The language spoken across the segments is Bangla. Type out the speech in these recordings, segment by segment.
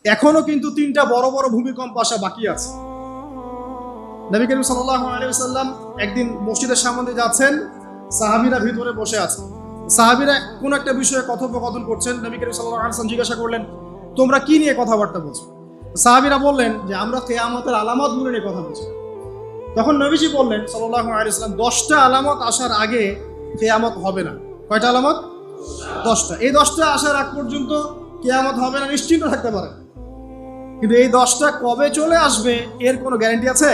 এখনো কিন্তু 3টা বড় বড় ভূমিকম্প আসা বাকি আছে। নবী করিম সাল্লাল্লাহু আলাইহি ওয়াসাল্লাম একদিন মসজিদের সামনে যাচ্ছেন, সাহাবীরা ভিতরে বসে আছে। সাহাবীরা কোন একটা বিষয়ে কথোপকথন করছেন। নবী করিম সাল্লাল্লাহু আলাইহি ওয়াসাল্লাম জিজ্ঞাসা করলেন, তোমরা কি নিয়ে কথাবার্তা বলছো? সাহাবীরা বললেন যে আমরা কিয়ামতের আলামতগুলো নিয়ে কথা বলছি। তখন নবীজি বললেন সাল্লাল্লাহু আলাইহি ওয়াসাল্লাম, 10টা আলামত আসার আগে কিয়ামত হবে না। কয়টা আলামত? 10টা। এই 10টা আসার আগ পর্যন্ত কিয়ামত হবে না, নিশ্চিন্ত থাকতে পারেন। কিন্তু এই 10টা কবে চলে আসবে এর কোনো গ্যারান্টি আছে?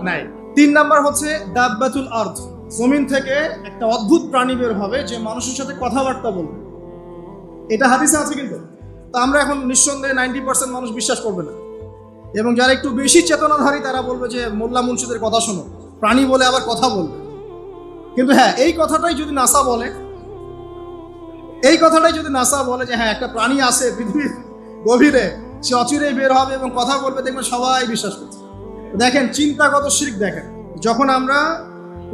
নাই। 3 নাম্বার হচ্ছে দাব্বাতুল আরদ, জমিন থেকে একটা অদ্ভুত প্রাণী বের হবে যে মানুষের সাথে কথাবার্তা বলবে। এটা হাদিসে আছে কিন্তু। তা আমরা এখন নিঃসন্দেহে 90% মানুষ বিশ্বাস করবে না, এবং যারা একটু বেশি চেতনাধারী তারা বলবে যে মোল্লা মুন্সিদের কথা শোনো, প্রাণী বলে আবার কথা বলবে। কিন্তু হ্যাঁ, এই কথাটাই যদি নাসা বলে, যে হ্যাঁ একটা প্রাণী আছে পৃথিবীর গভীরে, সে অচিরেই বের হবে এবং কথা বলবে, দেখবেন সবাই বিশ্বাস করছে। দেখেন চিন্তাগত শিরক। দেখেন যখন আমরা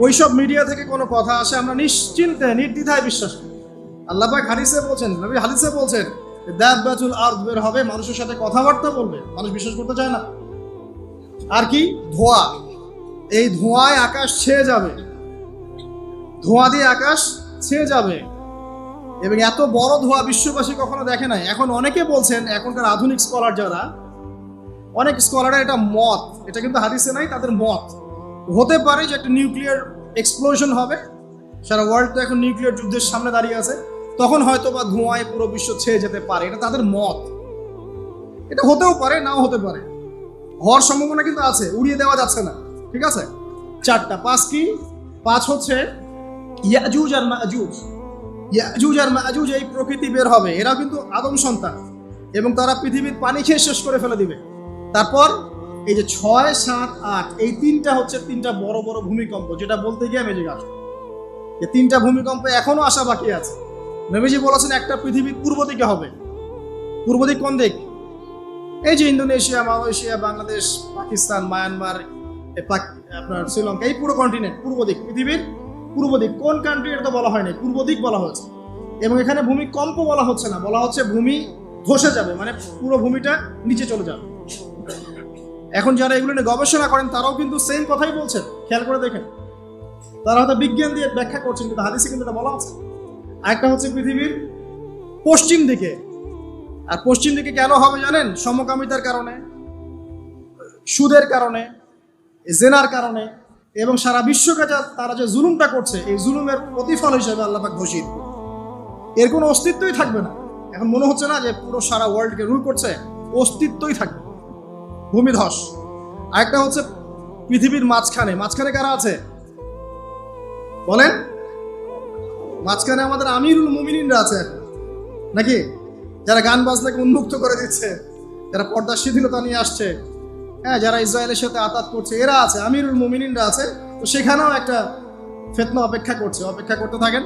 ওইসব মিডিয়া থেকে কোনো কথা আসে আমরা নিশ্চিন্তে নির্দ্বিধায় বিশ্বাস করি। আল্লাহ পাক হাদিসে বলছেন, নবী হাদিসে বলছেন দাব্বাতুল আরদ বের হবে, মানুষের সাথে কথাবার্তা বলবে, মানুষ বিশ্বাস করতে চায় না। আর কি? ধোঁয়া। এই ধোঁয়ায় আকাশ ছেয়ে যাবে, ধোঁয়া দিয়ে আকাশ ছেয়ে যাবে, এবং এত বড় ধোঁয়া বিশ্ববাসী কখনো দেখে নাই। এখন অনেকে বলছেন, এখনকার আধুনিক স্কলার যারা, অনেক স্কলাররা এটা মত, এটা কিন্তু হাদিসে নাই, তাদের মত হতে পারে যে একটা নিউক্লিয়ার এক্সপ্লোশন হবে। সারা ওয়ার্ল্ড তো এখন নিউক্লিয়ার যুদ্ধের সামনে দাঁড়িয়ে আছে, তখন হয়তো বা ধোঁয়ায় পুরো বিশ্ব ছেয়ে যেতে পারে। এটা তাদের মত। এটা হতেও পারে, নাও হতে পারে, হওয়ার সম্ভাবনা কিন্তু আছে, উড়িয়ে দেওয়া যাচ্ছে না। ঠিক আছে? 4টা। 5 কি? 5 হচ্ছে ইয়াজুজ আর মাজুজ। ইয়াজুজ আর মাজুজ এই প্রকৃতি বের হবে, এরা কিন্তু আদম সন্তান, এবং তারা পৃথিবীর পানি খেয়ে শেষ করে ফেলে দিবে। তারপর এই যে 6, 7, 8 এই 3টা হচ্ছে 3টা বড় বড় ভূমিকম্প, যেটা বলতে গিয়ে মেজে গেছে। এই 3টা ভূমিকম্প এখনো আসা বাকি আছে। নবীজি বলেছেন একটা পৃথিবীর পূর্ব দিকে হবে। পূর্ব দিক কোন দিক? এই যে Indonesia, Malaysia, Bangladesh, Pakistan, Myanmar, আপনার শ্রীলঙ্কা, এই পুরো কন্টিনেন্ট পূর্ব দিক, পৃথিবীর পূর্ব দিক। কোন কান্ট্রি এটা তো বলা হয়নি, পূর্ব দিক বলা হয়েছে। এবং এখানে ভূমিকম্প বলা হচ্ছে না, বলা হচ্ছে ভূমি ধসে যাবে, মানে পুরো ভূমিটা নিচে চলে যাবে। এখন যারা এগুলো নিয়ে গবেষণা করেন তারাও কিন্তু সেম কথাই বলছেন, খেয়াল করে দেখেন। তারা হয়তো বিজ্ঞান দিয়ে ব্যাখ্যা করছেন, কিন্তু হাদিসে কিন্তু এটা বলা আছে। আরেকটা হচ্ছে পৃথিবীর পশ্চিম দিকে। আর পশ্চিম দিকে কেন হবে জানেন? সমকামিতার কারণে, সুদের কারণে, জেনার কারণে, এবং সারা বিশ্বকে তারা যে জুলুমটা করছে, এই জুলুমের প্রতিফল হিসেবে আল্লাহ পাক ঘোষিত। এর কোনো অস্তিত্বই থাকবে না। এখন মনে হচ্ছে না যে পুরো সারা ওয়ার্ল্ডকে রুল করছে, অস্তিত্বই থাকবে। ভূমিধস। আরেকটা হচ্ছে পৃথিবীর মাঝখানে কারা আছে বলেন? মাঝখানে আমাদের আমিরুল মুমিনিনরা আছে এখন, নাকি? যারা গান বাজনাকে উন্মুক্ত করে দিচ্ছে, যারা পর্দার শিথিলতা নিয়ে আসছে, হ্যাঁ, যারা ইসরায়েলের সাথে আতাত করছে, এরা আছে, আমিরুল মুমিনিনরা আছে। তো সেখানেও একটা ফিতনা অপেক্ষা করতে থাকেন।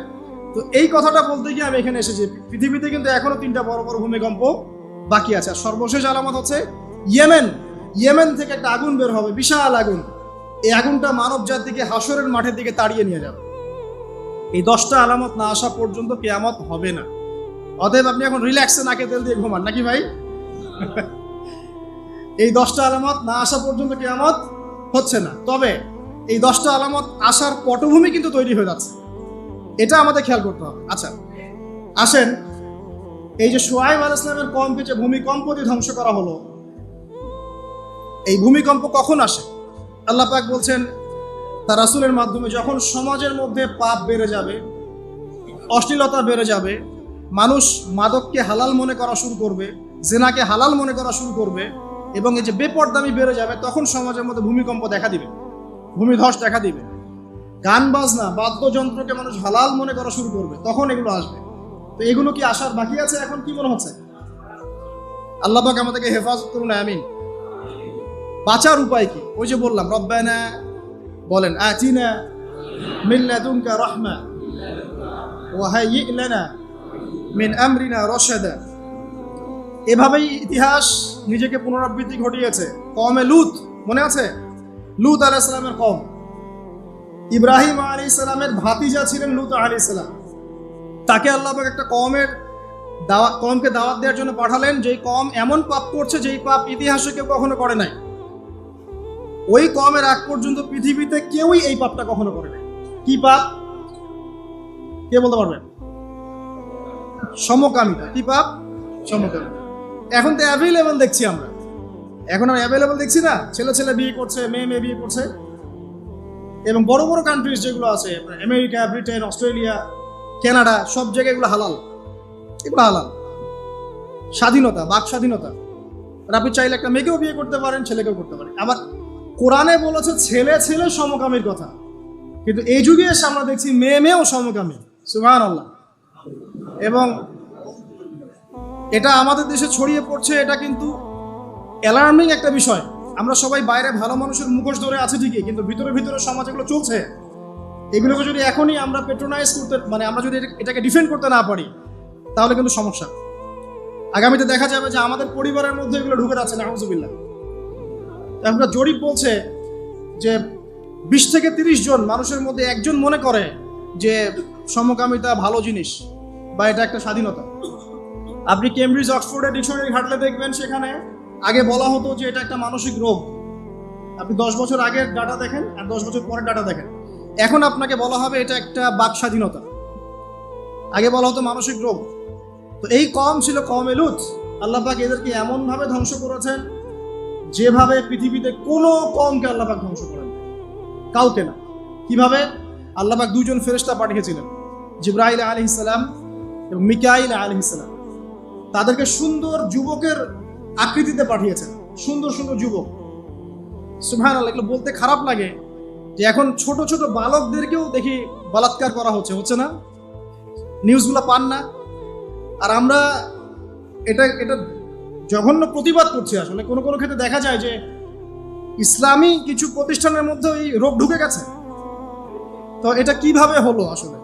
তো এই কথাটা বলতে গিয়ে আমি এখানে এসেছি। পৃথিবীতে কিন্তু এখনো 3টা বড় বড় ভূমিকম্প বাকি আছে। আর সর্বশেষ আলামত হচ্ছে ইয়েমেন থেকে একটা আগুন বের হবে, বিশাল আগুন। এই আগুনটা মানব জাতিকে হাসরের মাঠের দিকে তাড়িয়ে নিয়ে যাবে। এই 10টা আলামত না আসা পর্যন্ত কিয়ামত হবে না। অতএব আপনি এখন রিল্যাক্সে নাকে তেল দিয়ে ঘুমান, নাকি ভাই? এই 10টা আলামত না আসা পর্যন্ত কিয়ামত হচ্ছে না। তবে এই 10টা আলামত আসার পটভূমি কিন্তু তৈরি হয়ে যাচ্ছে, এটা আমাদের খেয়াল করতে হবে। আচ্ছা আসেন, এই যে শুআয়ব আলাইহিস সালামের কওমকে যে ভূমিকম্প দিয়ে ধ্বংস করা হলো, এই ভূমিকম্প কখন আসে? আল্লাহ পাক বলছেন তার রাসূলের মাধ্যমে, যখন সমাজের মধ্যে পাপ বেড়ে যাবে, অশ্লীলতা বেড়ে যাবে, মানুষ মাদককে হালাল মনে করা শুরু করবে, জেনাকে হালাল মনে করা শুরু করবে, এবং এই যে বেপরদামি বেড়ে যাবে, তখন সমাজের মধ্যে ভূমিকম্প দেখা দিবে, ভূমিধস দেখা দিবে। গান বাজনা, বাদ্যযন্ত্রকে মানুষ হালাল মনে করা শুরু করবে, তখন এগুলো আসবে। তো এগুলো কি আসার বাকি আছে? এখন কি মনে হচ্ছে? আল্লাহ পাক আমাদেরকে হেফাজত করুন, আমিন। বাঁচার উপায় কি? ওই যে বললাম, রব্বানা বলেন, আতিনা মিন লাদুনকা রাহমা ওয়া হাইয়্যি লানা মিন আমরিনা রাশাদা। এভাবেই ইতিহাস নিজেকে পুনরাবৃত্তি ঘটিয়েছে। কওমে লূত, মনে আছে? লূত আলাইহিস সালামের কওম। ইব্রাহিম আলাইহিস সালামের ভাতিজা ছিলেন লূত আলাইহিস সালাম। তাকে আল্লাহ পাক একটা কওমের কমকে দাওয়াত দেওয়ার জন্য পাঠালেন, যেই কম এমন পাপ করছে যেই পাপ ইতিহাসে কেউ কখনো করে নাই। ওই কমের আগ পর্যন্ত পৃথিবীতে কেউই এই পাপটা কখনো করে নাই। কি পাপ? কে বলতে পারবেন? সমকামিতা। কি পাপ? সমকামিতা। এখন তো অ্যাভেলেবল দেখছি আমরা, এখন আর অ্যাভেলেবল দেখছি না, ছেলে ছেলে বিয়ে করছে, মেয়ে মেয়ে বিয়ে করছে। এবং বড় বড় কান্ট্রিজ যেগুলো আছে, আমেরিকা, ব্রিটেন, অস্ট্রেলিয়া, কানাডা, সব জায়গায় এগুলো হালাল। এগুলো হালাল। স্বাধীনতা, বাক স্বাধীনতা। আপনি চাইলে একটা মেয়েকেও বিয়ে করতে পারেন, ছেলেকেও করতে পারেন। আবার কোরআনে বলেছে ছেলে ছেলে সমকামীর কথা, কিন্তু এই যুগে এসে আমরা দেখছি মেয়ে মেয়েও সমকামী। সুবহানাল্লাহ। এবং এটা আমাদের দেশে ছড়িয়ে পড়ছে, এটা কিন্তু অ্যালার্মিং একটা বিষয়। আমরা সবাই বাইরে ভালো মানুষের মুখোশ ধরে আছে ঠিকই, কিন্তু ভিতরে ভিতরে সমাজ এগুলো চলছে। এগুলোকে যদি এখনই আমরা পেট্রোনাইজ করতে, মানে আমরা যদি এটাকে ডিফেন্ড করতে না পারি, তাহলে কিন্তু সমস্যা। আগামীতে দেখা যাবে যে আমাদের পরিবারের মধ্যে এগুলো ঢুকে যাচ্ছে, নাউজুবিল্লাহ। আমরা জরিপ বলছে যে 20 থেকে 30 জন মানুষের মধ্যে একজন মনে করে যে সমকামিতা ভালো জিনিস বা এটা একটা স্বাধীনতা। আপনি কেমব্রিজ অক্সফোর্ডের ডিকশনারি ঘাটলে দেখবেন, সেখানে আগে বলা হতো যে এটা একটা মানসিক রোগ। আপনি 10 বছর আগের ডাটা দেখেন আর 10 বছর পরের ডাটা দেখেন, এখন আপনাকে বলা হবে এটা একটা বাক স্বাধীনতা। আগে বলা হতো মানসিক রোগ। তো এই কম ছিল কওমে লূত। আল্লাহ পাক এদেরকে এমন ভাবে ধ্বংস করেছেন যেভাবে পৃথিবীতে কোনো কমকে আল্লাহ পাক ধ্বংস করেন কাউকে না। কিভাবে? আল্লাহ পাক 2 জন ফেরেশতা পাঠিয়েছিলেন, জিবরাইল আলাইহিস সালাম এবং মিকাইল আলাইহিস সালাম। তাদেরকে সুন্দর যুবকের আকৃতিতে পাঠিয়েছেন, সুন্দর সুন্দর যুবক। সুবহানাল্লাহ। এগুলো বলতে খারাপ লাগে যে এখন ছোট ছোট বালকদেরকেও দেখি বলাৎকার করা হচ্ছে না? নিউজগুলো পান না? আর আমরা এটা জঘন্য প্রতিবাদ করছি। আসলে কোনো কোনো ক্ষেত্রে দেখা যায় যে ইসলামী কিছু প্রতিষ্ঠানের মধ্যে এই রোগ ঢুকে গেছে। তো এটা কিভাবে হলো, আসলে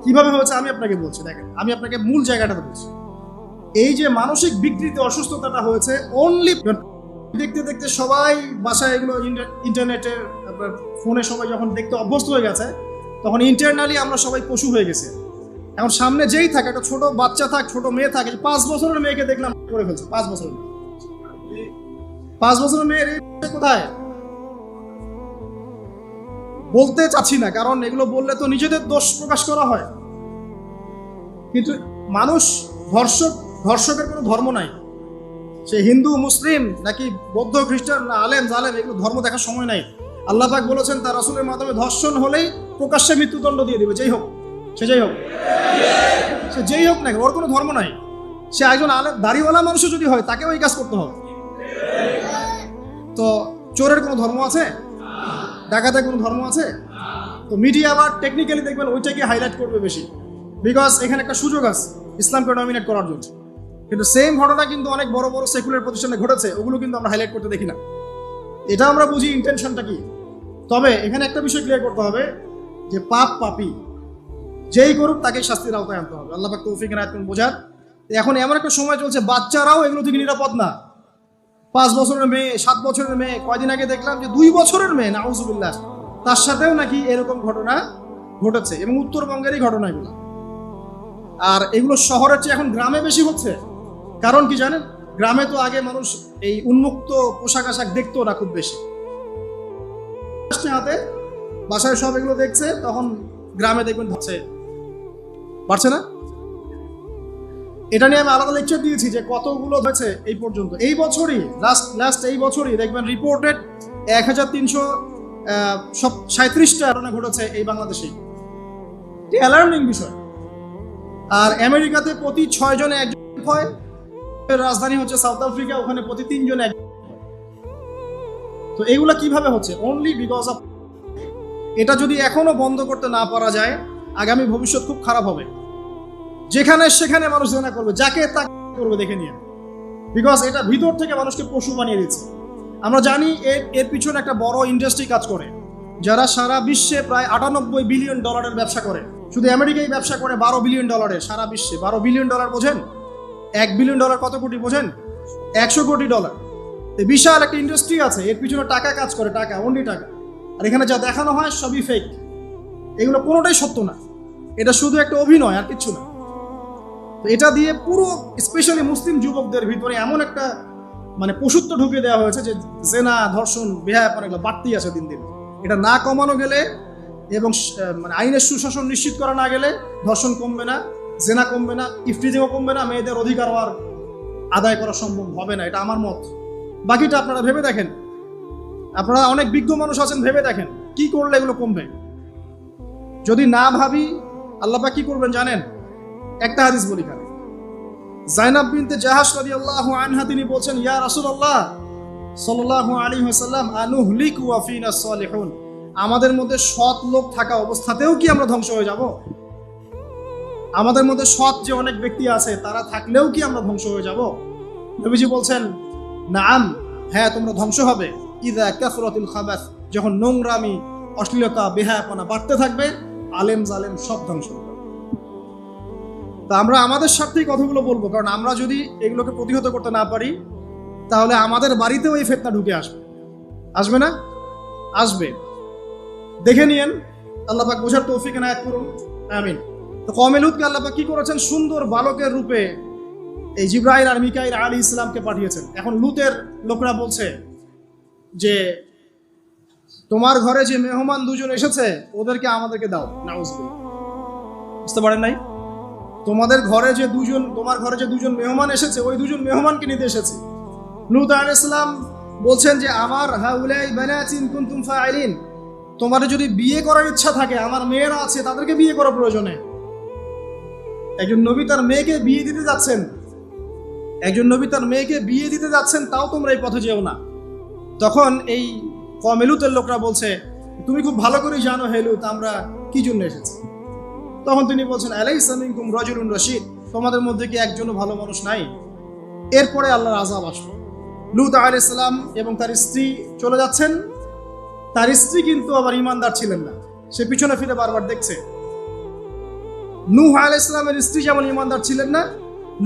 কিভাবে হয়েছে আমি আপনাকে বলছি। দেখেন, আমি আপনাকে মূল জায়গাটা বলছি। এই যে মানসিক বিকৃতি, অসুস্থতাটা হয়েছে অনলি দেখতে দেখতে সবাই বাসায় এগুলো ইন্টারনেটের, আপনার ফোনে সবাই যখন দেখতে অভ্যস্ত হয়ে গেছে, তখন ইন্টারনালি আমরা সবাই পশু হয়ে গেছে। এখন সামনে যেই থাকে, একটা ছোট বাচ্চা থাক, ছোট মেয়ে থাকে, 5 বছরের মেয়েকে দেখলাম করে ফেলছে। 5 বছরের মেয়ে, 5 বছরের মেয়ের কোথায় বলতে চাচ্ছি না, কারণ এগুলো বললে তো নিজেদের দোষ প্রকাশ করা হয়। কিন্তু মানুষ ধর্ষকের কোনো ধর্ম নাই। সে হিন্দু, মুসলিম, নাকি বৌদ্ধ, খ্রিস্টান, না আলেম জালেম, এগুলো ধর্ম দেখার সময় নাই। আল্লাহ পাক বলেছেন তার রাসূলের মাধ্যমে ধর্ষণ হলেই প্রকাশ্যে মৃত্যুদণ্ড দিয়ে দিবে, যেই হোক সে যেই হোক না, ওর কোনো ধর্ম নাই। সে একজন আলেম দাড়িওয়ালা মানুষও যদি হয়, তাকেও এই কাজ করতে হবে। তো চোরের কোনো ধর্ম আছে? ডাকাতের কোনো ধর্ম আছে? তো মিডিয়া আবার টেকনিক্যালি দেখবেন ওইটাকে হাইলাইট করবে বেশি, বিকজ এখানে একটা সুযোগ আছে ইসলামকে ডমিনেট করার জন্য। কিন্তু সেম ঘটনা কিন্তু অনেক বড় বড় সেকুলার প্রতিষ্ঠানে ঘটেছে, ওগুলো কিন্তু আমরা হাইলাইট করতে দেখি না। এটা আমরা বুঝি ইন্টেনশনটা কি। তবে এখানে একটা বিষয় ক্লিয়ার করতে হবে যে পাপী যেই করুক তাকে শাস্তির আওতায় আনতে হবে। আল্লাহ পাক তৌফিক এনায়েত করুন বোঝার। এখন এমন একটা সময় চলছে, বাচ্চারাও এগুলো থেকে নিরাপদ না। 5 বছরের মেয়ে, 7 বছরের মেয়ে, কয়দিন আগে দেখলাম যে 2 বছরের মেয়ে, নাউজুবিল্লাহ, তার সাথেও নাকি এরকম ঘটনা ঘটেছে, এবং উত্তরবঙ্গেরই ঘটনা এগুলো। আর এগুলো শহরের চেয়ে এখন গ্রামে বেশি হচ্ছে। কারণ কি জানেন? গ্রামে তো আগে মানুষ এই উন্মুক্ত পোশাক আশাক দেখতো না খুব বেশি, হাতে বাসায় সব এগুলো দেখছে, তখন গ্রামে দেখবেন পারছে না। এটা নিয়ে আমি আলাদা লেকচার দিয়েছি যে কতগুলো হয়েছে এই পর্যন্ত। এই বছরই লাস্ট এই বছরই দেখবেন রিপোর্টেড 1337টা ঘটনা ঘটেছে এই বাংলাদেশে। এটি অ্যালার্মিং বিষয়। আর আমেরিকাতে প্রতি 6 জনে একজন হয়, রাজধানী হচ্ছে সাউথ আফ্রিকা, ওখানে প্রতি 3 জনে একজন। তো এগুলা কিভাবে হচ্ছে? Only because of. এটা যদি এখনো বন্ধ করতে না পারা যায়, আগামী ভবিষ্যৎ খুব খারাপ হবে। যেখানে সেখানে মানুষ জেনা করবে, যাকে তাকে করবে দেখে নিয়ে, বিকজ এটা ভিতর থেকে মানুষকে পশু বানিয়ে দিচ্ছে। আমরা জানি এর পিছনে একটা বড় ইন্ডাস্ট্রি কাজ করে, যারা সারা বিশ্বে প্রায় $98 বিলিয়ন ব্যবসা করে। শুধু আমেরিকায় ব্যবসা করে $12 বিলিয়ন, সারা বিশ্বে $12 বিলিয়ন বোঝেন? $1 বিলিয়ন কত কোটি বোঝেন? $100 কোটি। বিশাল একটা ইন্ডাস্ট্রি আছে, এর পিছনে টাকা কাজ করে, টাকা, অনলি টাকা। আর এখানে যা দেখানো হয় সবই ফেক, এগুলো কোনোটাই সত্য না। এটা শুধু একটা অভিনয়, আর কিচ্ছু না। তো এটা দিয়ে পুরো স্পেশালি মুসলিম যুবকদের ভিতরে এমন একটা মানে পশুত্ব ঢুকিয়ে দেওয়া হয়েছে যে জেনা, ধর্ষণ, বেহায়াপনা এগুলো বাড়তেই আছে দিন দিন। এটা না কমানো গেলে এবং মানে আইনের সুশাসন নিশ্চিত করা না গেলে ধর্ষণ কমবে না, জেনা কমবে না, ইফটিজিংও কমবে না, মেয়েদের অধিকার আর আদায় করা সম্ভব হবে না। এটা আমার মত। বাকিটা আপনারা ভেবে দেখেন, আপনারা অনেক বিজ্ঞ মানুষ আছেন, ভেবে দেখেন কি করলে এগুলো কমবে। যদি না ভাবি আল্লাহ পাক কি করবেন জানেন? একটা হাদিস বলি খালি। জাইনাব বিনতে জাহাশ রাদিয়াল্লাহু আনহা তিনি বলছেন, ইয়া রাসূলুল্লাহ সাল্লাল্লাহু আলাইহি ওয়াসাল্লাম, আনুহলিকু ওয়া ফিনা সালিহুন, আমাদের মধ্যে সৎ লোক থাকা অবস্থাতেও কি আমরা ধ্বংস হয়ে যাব? আমাদের মধ্যে সৎ যে অনেক ব্যক্তি আছে তারা থাকলেও কি আমরা ধ্বংস হয়ে যাব? নবীজি বলছেন, নাআম, হ্যাঁ তোমরা ধ্বংস হবে। ইযা কাসরাতুল খাবাস, যখন নোংরামি, অশ্লীলতা, বেহায়াপনা বাড়তে থাকবে, আলেম জালেম সব ধ্বংস হবে। তা আমরা আমাদের স্বার্থেই কথাগুলো বলবো, কারণ আমরা যদি এগুলোকে প্রতিহত করতে না পারি তাহলে আমাদের বাড়িতেও এই ফিতনা ঢুকে আসবে। আসবে না? আসবে। দেখে নিয়েন, আল্লাহ পাক বোঝার তৌফিক এনায়েত করুন, আমিন। তো কওমে লূতকে আল্লাহ পাক কি করেছেন? সুন্দর বালকের রূপে এই জিবরাইল আর মিকাইল আলাইহিস সালামকে পাঠিয়েছেন। এখন লূতের লোকরা বলছে যে তোমার ঘরে যে মেহমান দুজন এসেছে ওদেরকে আমাদেরকে দাও। নাউজুবিল্লাহ। বুঝতে পারেন নাই? তোমার ঘরে যে দুজন মেহমান এসেছে ওই দুজন মেহমানকে নিতে এসেছে। লূত আলাইহিস সালাম বলছেন যে আমার হাউলাই বানাতিন কুনতুম ফাইলিন, তোমার যদি বিয়ে করার ইচ্ছা থাকে, আমার মেয়েরা আছে, তাদেরকে বিয়ে করা প্রয়োজনে। একজন নবী তার মেয়েকে বিয়ে দিতে যাচ্ছেন, তাও তোমরা এই পথে যেও না। তখন এই কওমে লূতের লোকরা বলছে, তুমি খুব ভালো করে জানো হে লূত আমরা কি জন্য এসেছি। তখন তিনি বলছেন, আলাইসা মিনকুম রাজুলুন রাশীদ, তোমাদের মধ্যে কি একজনও ভালো মানুষ নাই? এরপরে আল্লাহর আযাব আসলো। লূত আলাইহিস সালাম এবং তার স্ত্রী চলে যাচ্ছেন। তার স্ত্রী কিন্তু আবার ঈমানদার ছিলেন না, সে পিছনে ফিরে বারবার দেখছে। নূহ আলাইহিস সালামের স্ত্রী যেমন ঈমানদার ছিলেন না,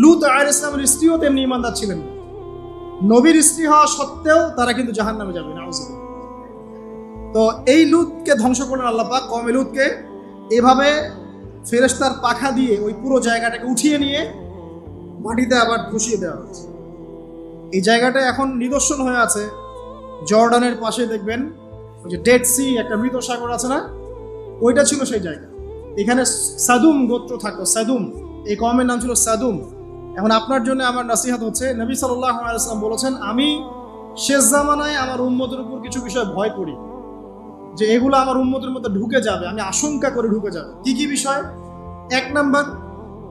লূত আলাইহিস সালামের স্ত্রীও তেমনি ঈমানদার ছিলেন না। নবীর স্ত্রী হওয়া সত্ত্বেও তারা কিন্তু জাহান্নামে যাবে। নাউজুবিল্লাহ। তো এই লূতকে ধ্বংস করলেন আল্লাহ পাক, কওমে লূতকে এভাবে ফেরেশতার পাখা দিয়ে ওই পুরো জায়গাটাকে উঠিয়ে নিয়ে মাটিতে আবার বসিয়ে দেওয়া হয়েছে। এই জায়গাটা এখন নিদর্শন হয়ে আছে। জর্ডানের পাশে দেখবেন ওই যে ডেড সি, একটা মৃত সাগর আছে না, ওইটা ছিল সেই জায়গা। এখানে সাদুম গোত্র থাকতো। সাদুম, এই কওমের নাম ছিল সাদুম। এখন আপনার জন্য আমার নসিহত হচ্ছে, নবী সাল্লাল্লাহু আলাইহি ওয়াসাল্লাম বলেছেন, আমি শেষ জামানায় আমার উম্মতের উপর কিছু বিষয় ভয় করি যে এগুলো আমার উম্মতের মধ্যে ঢুকে যাবে, আমি আশঙ্কা করে ঢুকে যাবে। কি কি বিষয়? এক নাম্বার,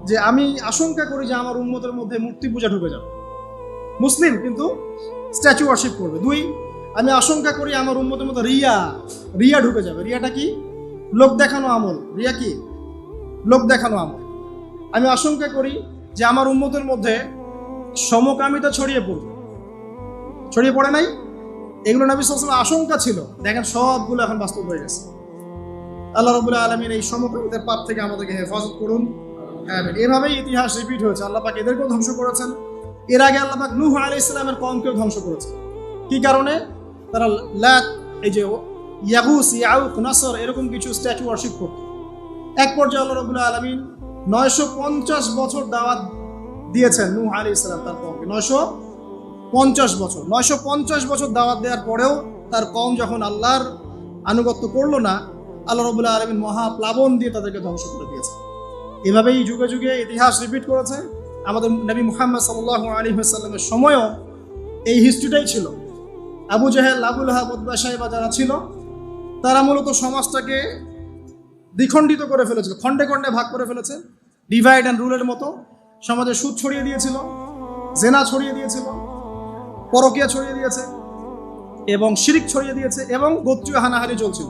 যে আমি আশঙ্কা করি যে আমার উম্মতের মধ্যে মূর্তি পূজা ঢুকে যাবে, মুসলিম কিন্তু স্ট্যাচু ওয়ার্শিপ করবে। দুই, আমি আশঙ্কা করি আমার উম্মতের মধ্যে রিয়া ঢুকে যাবে। রিয়াটা কি? লোক দেখানো আমল। রিয়া কি? লোক দেখানো আমল। আমি আশঙ্কা করি যে আমার উম্মতের মধ্যে সমকামিতা ছড়িয়ে পড়ে নাই? এগুলো নবী সাল্লাল্লাহু আলাইহি ওয়াসাল্লাম আশঙ্কা ছিল। দেখেন সবগুলো এখন বাস্তব হয়ে গেছে। আল্লাহ রাব্বুল আলামিন এই সমকামিতার পাপ থেকে আমাদেরকে হেফাজত করুন, আমিন। এভাবেই ইতিহাস রিপিট হয়েছে। আল্লাহ পাক এদেরকেও ধ্বংস করেছেন। এর আগে আল্লাহ পাক নূহ আলাইহিস সালামের কওমকেও ধ্বংস করেছেন। কি কারণে? তারা লাত, এই যে ইয়াগুস, ইয়াউক, নাসর এরকম কিছু স্ট্যাচু ওয়ার্শিপ করত। এক পর্যায়ে আল্লাহ রাব্বুল আলামিন 950 বছর দাওয়াত দিয়েছেন নূহ আলাইহিস সালাম তার কওমকে। 950 বছর দাওয়াত দেওয়ার পরেও তার কওম যখন আল্লাহর আনুগত্য করলো না, আল্লাহ রাব্বুল আলামিন মহা প্লাবন দিয়ে তাদেরকে ধ্বংস করে দিয়েছে। এভাবেই যুগে যুগে ইতিহাস রিপিট করেছে। আমাদের নবী মুহাম্মদ সাল্লাল্লাহু আলাইহি ওয়াসাল্লামের সময়ও এই হিস্ট্রিটাই ছিল। আবু জাহেল, আবু লাহাব, উতবা, শাইবা যারা ছিল তারা মূলত সমাজটাকে দ্বিখণ্ডিত করে ফেলেছিল, খণ্ডে খণ্ডে ভাগ করে ফেলেছে। ডিভাইড অ্যান্ড রুলের মতো সমাজে সুদ ছড়িয়ে দিয়েছিল, জেনা ছড়িয়ে দিয়েছিল, পরকিয়া ছড়িয়ে দিয়েছে এবং শিরিক ছড়িয়ে দিয়েছে এবং গোত্রীয় হানাহানি চলছিল।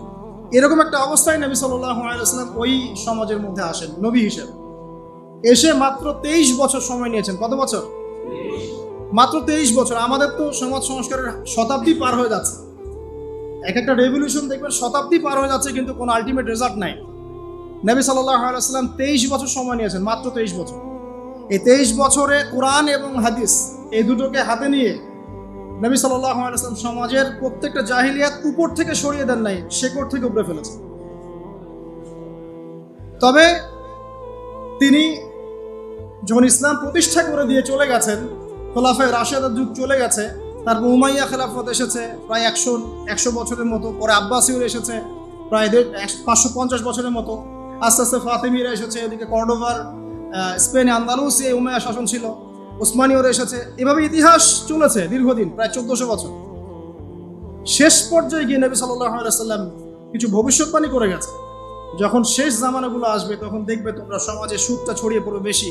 এরকম একটা অবস্থায় নবী সাল্লাল্লাহু আলাইহি ওয়াসাল্লাম ওই সমাজের মধ্যে আসেন নবী হিসেবে। এসে মাত্র 23 বছর সময় নিয়েছেন। কত বছর? মাত্র 23 বছর। আমাদের তো সমাজ সংস্কারের শতাব্দী পার হয়ে যাচ্ছে। এক একটা রেভলিউশন দেখবেন শতাব্দী পার হয়ে যাচ্ছে, কিন্তু কোনো আলটিমেট রেজাল্ট নাই। নবী সাল্লাল্লাহু আলাইহি ওয়াসাল্লাম 23 বছর সময় নিয়েছেন, মাত্র 23 বছর। এই 23 বছরে কোরআন এবং হাদিস এই দুটোকে হাতে নিয়ে নবী সাল্লাল্লাহু আলাইহি ওয়াসাল্লাম সমাজের প্রত্যেকটা জাহিলিয়াত উপর থেকে সরিয়ে দেন নাই, শেকড় থেকে উপরে ফেলেছেন। তবে তিনি যখন ইসলাম প্রতিষ্ঠা করে দিয়ে চলে গেছেন, খোলাফায়ে রাশেদার যুগ চলে গেছে, তারপর উমাইয়া খেলাফত এসেছে প্রায় 100 বছরের মতো, পরে আব্বাসীয়র এসেছে প্রায় 550 বছরের মতো, আস্তে আস্তে ফাতেমিরা এসেছে, এদিকে কর্ডোভার স্পেনে আন্দালুসিয়া উমাইয়া শাসন ছিল, ওসমানীয়রা এসেছে, এভাবে ইতিহাস চলেছে দীর্ঘদিন, প্রায় 1400 বছর। শেষ পর্যায়ে গিয়ে নবী সাল্লাল্লাহু আলাইহি ওয়াসাল্লাম কিছু ভবিষ্যৎবাণী করে গেছে, যখন শেষ জামানাগুলো আসবে তখন দেখবে তোমরা সমাজে সুদটা ছড়িয়ে পড়বে বেশি,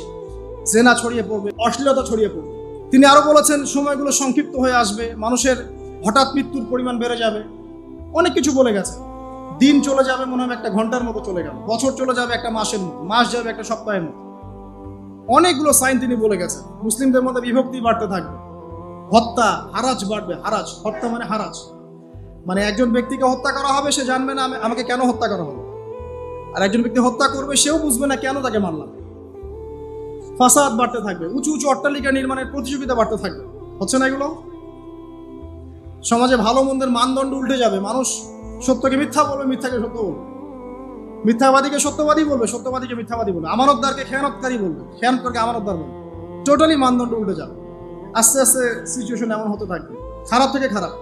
জেনা ছড়িয়ে পড়বে, অশ্লীলতা ছড়িয়ে পড়বে। তিনি আরো বলেছেন সময়গুলো সংক্ষিপ্ত হয়ে আসবে, মানুষের হঠাৎ মৃত্যুর পরিমাণ বেড়ে যাবে, অনেক কিছু বলে গেছে। দিন চলে যাবে মনে হবে একটা ঘন্টার মতো চলে গেল, বছর চলে যাবে একটা মাসের মতো, মাস যাবে একটা সপ্তাহের মতো। অনেকগুলো সাইন তিনি বলে গেছেন। মুসলিমদের মধ্যে বিভক্তি বাড়তে থাকবে, হত্যা হারাজ বাড়বে। হারাজ, হত্যা মানে হারাজ, মানে একজন ব্যক্তিকে হত্যা করা হবে, সে জানবে না আমাকে কেন হত্যা করা হলো, আর একজন ব্যক্তি হত্যা করবে, সেও বুঝবে না কেন তাকে মারলাম। ফাসাদ বাড়তে থাকবে, উঁচু উঁচু অট্টালিকা নির্মাণের প্রতিযোগিতা বাড়তে থাকবে। হচ্ছে না এগুলো? সমাজে ভালো মন্দের মানদণ্ড উল্টে যাবে, মানুষ সত্যকে মিথ্যা বলবে, মিথ্যাকে সত্য বলবে, মিথ্যাবাদীকে সত্যবাদী বলবে, সত্যবাদীকে মিথ্যাবাদী বলবে, আমানতদারকে খেয়ানতকারী বলবে, খেয়ানতকারকে আমানতদার বলবে। টোটালি মানদণ্ড উল্টে যাবে। আস্তে আস্তে সিচুয়েশন এমন হতে থাকবে, খারাপ থেকে খারাপ।